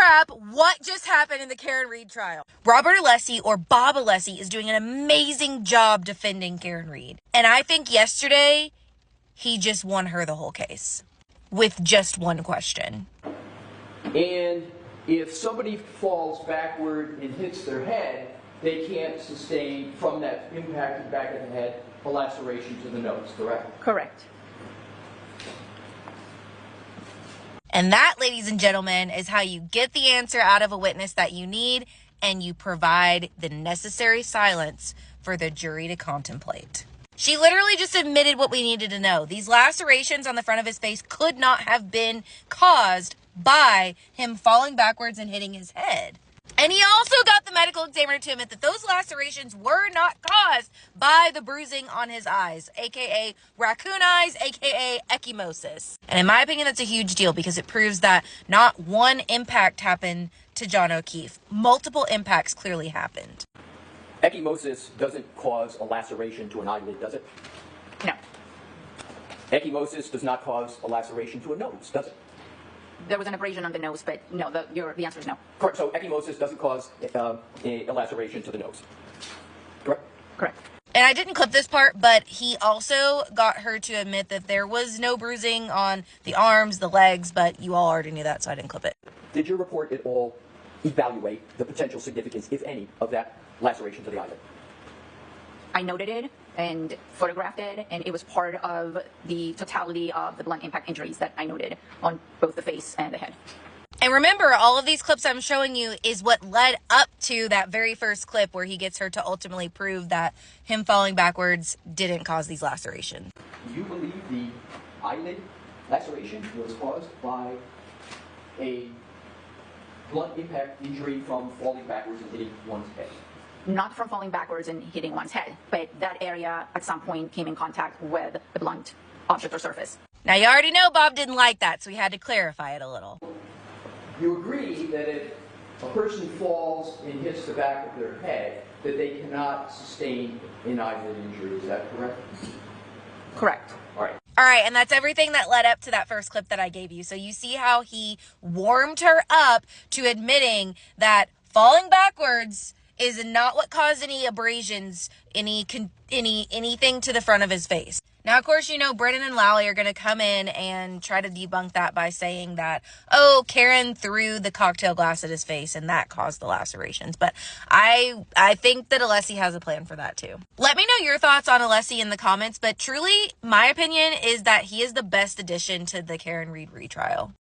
recap what just happened in the Karen Read trial. Robert Alessi, or Bob Alessi, is doing an amazing job defending Karen Read. And I think yesterday, he just won her the whole case with just one question. And if somebody falls backward and hits their head, they can't sustain, from that impact to the back of the head, a laceration to the nose, correct? Correct. And that, ladies and gentlemen, is how you get the answer out of a witness that you need, and you provide the necessary silence for the jury to contemplate. She literally just admitted what we needed to know. These lacerations on the front of his face could not have been caused by him falling backwards and hitting his head. And he also got the medical examiner to admit that those lacerations were not caused by the bruising on his eyes, aka raccoon eyes, aka ecchymosis. And in my opinion, that's a huge deal because it proves that not one impact happened to John O'Keefe. Multiple impacts clearly happened. Ecchymosis doesn't cause a laceration to an eyelid, does it? No. Ecchymosis does not cause a laceration to a nose, does it? There was an abrasion on the nose, but no, the answer is no. Correct. So ecchymosis doesn't cause a laceration to the nose. Correct? Correct. And I didn't clip this part, but he also got her to admit that there was no bruising on the arms, the legs, but you all already knew that, so I didn't clip it. Did your report at all evaluate the potential significance, if any, of that laceration to the eyelid? I noted it and photographed it, and it was part of the totality of the blunt impact injuries that I noted on both the face and the head. And remember, all of these clips I'm showing you is what led up to that very first clip where he gets her to ultimately prove that him falling backwards didn't cause these lacerations. Do you believe the eyelid laceration was caused by a blunt impact injury from falling backwards and hitting one's head? Not from falling backwards and hitting one's head, but that area at some point came in contact with the blunt object or surface. Now, you already know Bob didn't like that, so we had to clarify it a little. You agree that if a person falls and hits the back of their head, that they cannot sustain an eyelid injury, is that correct? Correct. All right. All right, and that's everything that led up to that first clip that I gave you. So you see how he warmed her up to admitting that falling backwards is not what caused any abrasions, anything to the front of his face. Now, of course, you know, Brennan and Lally are going to come in and try to debunk that by saying that, oh, Karen threw the cocktail glass at his face and that caused the lacerations. But I think that Alessi has a plan for that too. Let me know your thoughts on Alessi in the comments, but truly, my opinion is that he is the best addition to the Karen Read retrial.